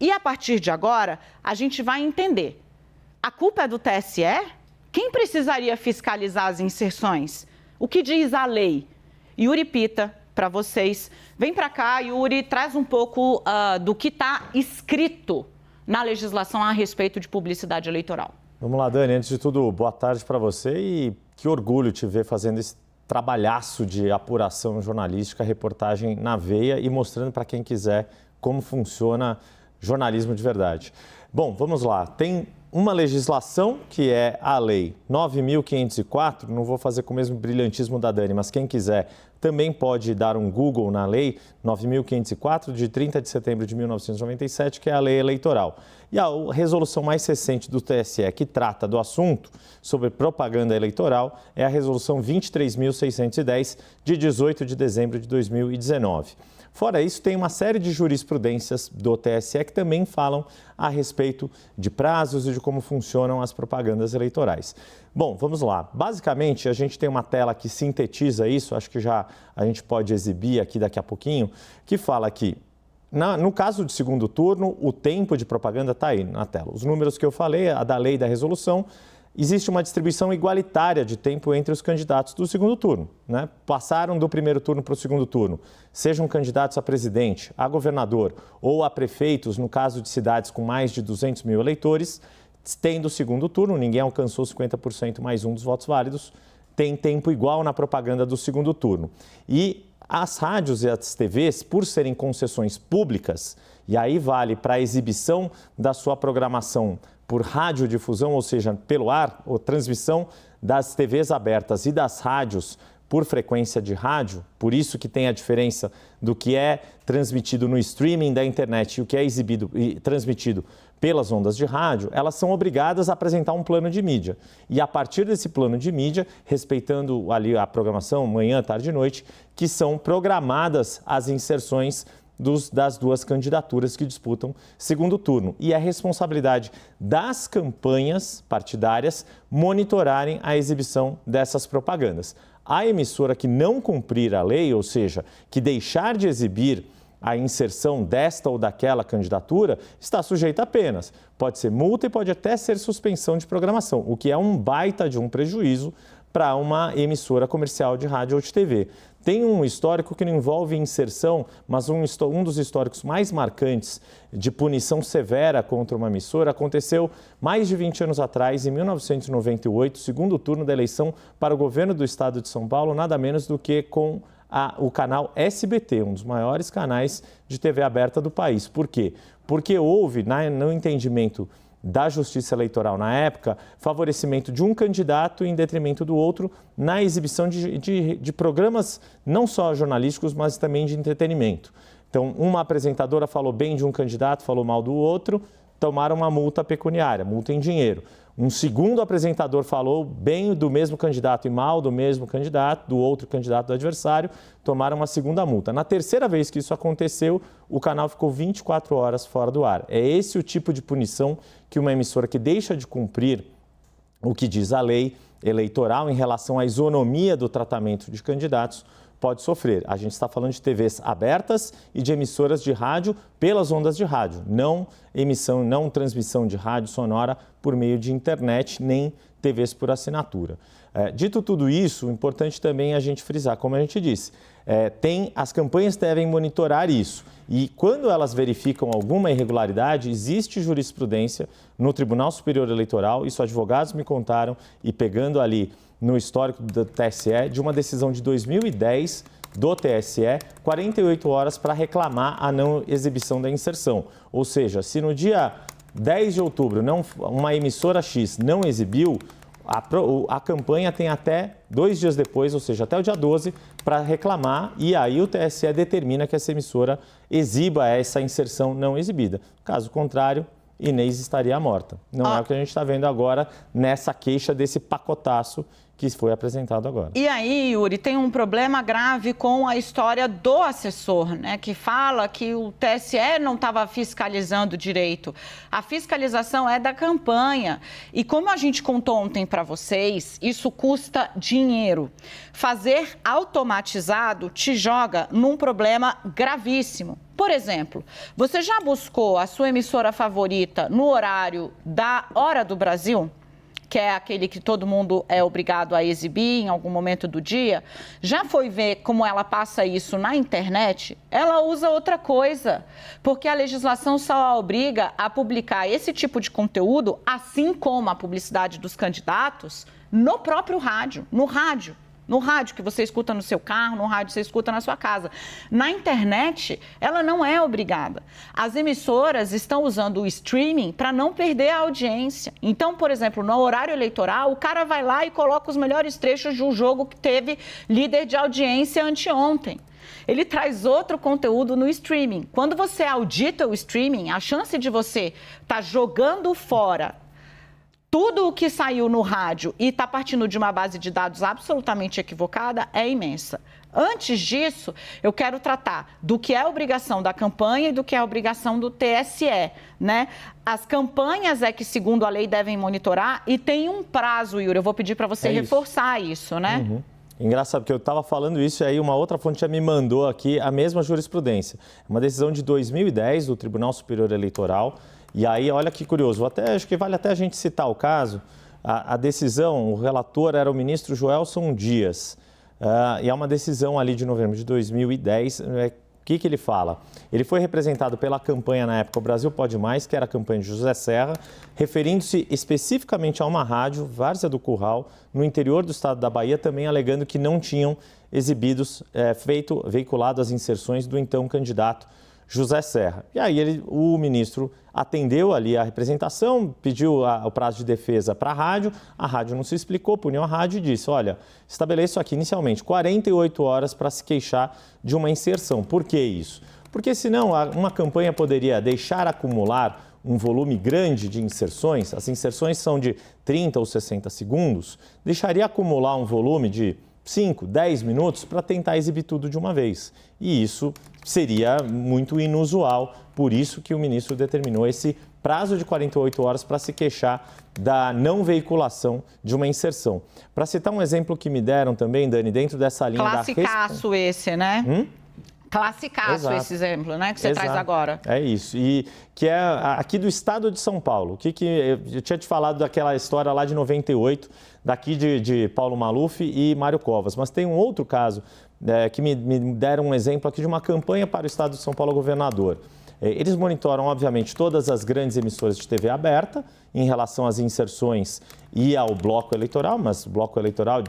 E a partir de agora, a gente vai entender. A culpa é do TSE? Quem precisaria fiscalizar as inserções? O que diz a lei? Yuri Pita, para vocês. Vem para cá, Yuri, traz um pouco do que está escrito na legislação a respeito de publicidade eleitoral. Vamos lá, Dani. Antes de tudo, boa tarde para você e que orgulho te ver fazendo esse trabalhaço de apuração jornalística, reportagem na veia e mostrando para quem quiser como funciona jornalismo de verdade. Bom, vamos lá. Tem uma legislação que é a Lei 9.504, não vou fazer com o mesmo brilhantismo da Dani, mas quem quiser também pode dar um Google na Lei 9.504, de 30 de setembro de 1997, que é a Lei Eleitoral. E a resolução mais recente do TSE que trata do assunto sobre propaganda eleitoral é a Resolução 23.610, de 18 de dezembro de 2019. Fora isso, tem uma série de jurisprudências do TSE que também falam a respeito de prazos e de como funcionam as propagandas eleitorais. Bom, vamos lá. Basicamente, a gente tem uma tela que sintetiza isso, acho que já a gente pode exibir aqui daqui a pouquinho, que fala que, no caso de segundo turno, o tempo de propaganda está aí na tela. Os números que eu falei, a da lei e da resolução, existe uma distribuição igualitária de tempo entre os candidatos do segundo turno, né? Passaram do primeiro turno para o segundo turno, sejam candidatos a presidente, a governador ou a prefeitos, no caso de cidades com mais de 200 mil eleitores, tem do segundo turno, ninguém alcançou 50% mais um dos votos válidos, tem tempo igual na propaganda do segundo turno. E as rádios e as TVs, por serem concessões públicas, e aí vale para a exibição da sua programação por radiodifusão, ou seja, pelo ar, ou transmissão das TVs abertas e das rádios por frequência de rádio, por isso que tem a diferença do que é transmitido no streaming da internet e o que é exibido e transmitido pelas ondas de rádio, elas são obrigadas a apresentar um plano de mídia. E a partir desse plano de mídia, respeitando ali a programação, manhã, tarde e noite, que são programadas as inserções das duas candidaturas que disputam segundo turno. E é responsabilidade das campanhas partidárias monitorarem a exibição dessas propagandas. A emissora que não cumprir a lei, ou seja, que deixar de exibir a inserção desta ou daquela candidatura, está sujeita a penas. Pode ser multa e pode até ser suspensão de programação, o que é um baita de um prejuízo para uma emissora comercial de rádio ou de TV. Tem um histórico que não envolve inserção, mas um dos históricos mais marcantes de punição severa contra uma emissora aconteceu mais de 20 anos atrás, em 1998, segundo turno da eleição para o governo do estado de São Paulo, nada menos do que com o canal SBT, um dos maiores canais de TV aberta do país. Por quê? Porque houve, no entendimento da Justiça Eleitoral na época, favorecimento de um candidato em detrimento do outro na exibição de programas não só jornalísticos, mas também de entretenimento. Então, uma apresentadora falou bem de um candidato, falou mal do outro, tomaram uma multa pecuniária, multa em dinheiro. Um segundo apresentador falou bem do mesmo candidato e mal do mesmo candidato, do outro candidato do adversário, tomaram uma segunda multa. Na terceira vez que isso aconteceu, o canal ficou 24 horas fora do ar. É esse o tipo de punição que uma emissora que deixa de cumprir o que diz a lei eleitoral em relação à isonomia do tratamento de candidatos pode sofrer. A gente está falando de TVs abertas e de emissoras de rádio pelas ondas de rádio, não transmissão de rádio sonora por meio de internet, nem TVs por assinatura. Dito tudo isso, importante também a gente frisar, como a gente disse, as campanhas devem monitorar isso. E quando elas verificam alguma irregularidade, existe jurisprudência no Tribunal Superior Eleitoral, isso advogados me contaram, e pegando ali no histórico do TSE, de uma decisão de 2010 do TSE, 48 horas para reclamar a não exibição da inserção. Ou seja, se no dia 10 de outubro uma emissora X não exibiu, a campanha tem até 2 dias depois, ou seja, até o dia 12, para reclamar, e aí o TSE determina que essa emissora exiba essa inserção não exibida. Caso contrário, Inês estaria morta. Não é o que a gente está vendo agora nessa queixa desse pacotaço que foi apresentado agora. E aí, Yuri, tem um problema grave com a história do assessor, né? Que fala que o TSE não estava fiscalizando direito. A fiscalização é da campanha. E como a gente contou ontem para vocês, isso custa dinheiro. Fazer automatizado te joga num problema gravíssimo. Por exemplo, você já buscou a sua emissora favorita no horário da Hora do Brasil? Que é aquele que todo mundo é obrigado a exibir em algum momento do dia, já foi ver como ela passa isso na internet? Ela usa outra coisa, porque a legislação só a obriga a publicar esse tipo de conteúdo, assim como a publicidade dos candidatos, no próprio rádio, no rádio que você escuta no seu carro, no rádio que você escuta na sua casa. Na internet, ela não é obrigada. As emissoras estão usando o streaming para não perder a audiência. Então, por exemplo, no horário eleitoral, o cara vai lá e coloca os melhores trechos de um jogo que teve líder de audiência anteontem. Ele traz outro conteúdo no streaming. Quando você audita o streaming, a chance de você estar jogando fora tudo o que saiu no rádio e está partindo de uma base de dados absolutamente equivocada é imensa. Antes disso, eu quero tratar do que é obrigação da campanha e do que é obrigação do TSE, né? As campanhas é que, segundo a lei, devem monitorar e tem um prazo, Yuri. Eu vou pedir para você reforçar isso, né? Uhum. Engraçado, porque eu estava falando isso e aí uma outra fonte já me mandou aqui a mesma jurisprudência. Uma decisão de 2010 do Tribunal Superior Eleitoral. E aí, olha que curioso, acho que vale até a gente citar o caso. A decisão, o relator era o ministro Joelson Dias. E é uma decisão ali de novembro de 2010. O que ele fala? Ele foi representado pela campanha na época, o Brasil Pode Mais, que era a campanha de José Serra, referindo-se especificamente a uma rádio, Várzea do Curral, no interior do estado da Bahia, também alegando que não tinham veiculado as inserções do então candidato José Serra. E aí o ministro atendeu ali a representação, pediu o prazo de defesa para a rádio não se explicou, puniu a rádio e disse, olha, estabeleço aqui inicialmente 48 horas para se queixar de uma inserção. Por que isso? Porque senão uma campanha poderia deixar acumular um volume grande de inserções, as inserções são de 30 ou 60 segundos, deixaria acumular um volume de 5, 10 minutos para tentar exibir tudo de uma vez. E isso seria muito inusual, por isso que o ministro determinou esse prazo de 48 horas para se queixar da não veiculação de uma inserção. Para citar um exemplo que me deram também, Dani, dentro dessa linha Classicaço esse, né? Classicaço. Exato. Esse exemplo, né, que você traz agora. É isso. E que é aqui do estado de São Paulo. Eu tinha te falado daquela história lá de 98, daqui de Paulo Maluf e Mário Covas. Mas tem um outro caso que me deram um exemplo aqui de uma campanha para o estado de São Paulo governador. Eles monitoram, obviamente, todas as grandes emissoras de TV aberta em relação às inserções e ao bloco eleitoral, mas o bloco eleitoral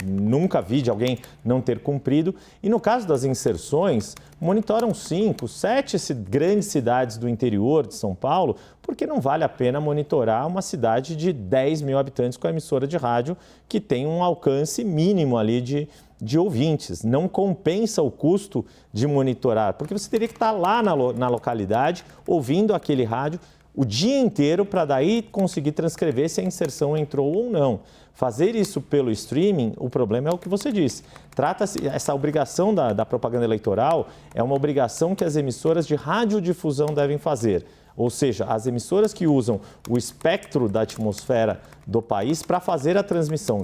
nunca vi de alguém não ter cumprido. E no caso das inserções, monitoram 5, 7 grandes cidades do interior de São Paulo, porque não vale a pena monitorar uma cidade de 10 mil habitantes com a emissora de rádio que tem um alcance mínimo ali de ouvintes. Não compensa o custo de monitorar, porque você teria que estar lá na localidade, ouvindo aquele rádio o dia inteiro para daí conseguir transcrever se a inserção entrou ou não. Fazer isso pelo streaming, o problema é o que você disse. Trata-se, essa obrigação da propaganda eleitoral é uma obrigação que as emissoras de radiodifusão devem fazer. Ou seja, as emissoras que usam o espectro da atmosfera do país para fazer a transmissão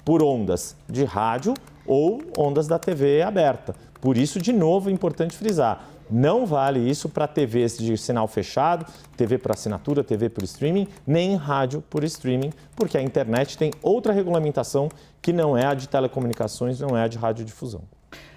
por ondas de rádio ou ondas da TV aberta. Por isso, de novo, é importante frisar, não vale isso para TVs de sinal fechado, TV por assinatura, TV por streaming, nem rádio por streaming, porque a internet tem outra regulamentação que não é a de telecomunicações, não é a de radiodifusão.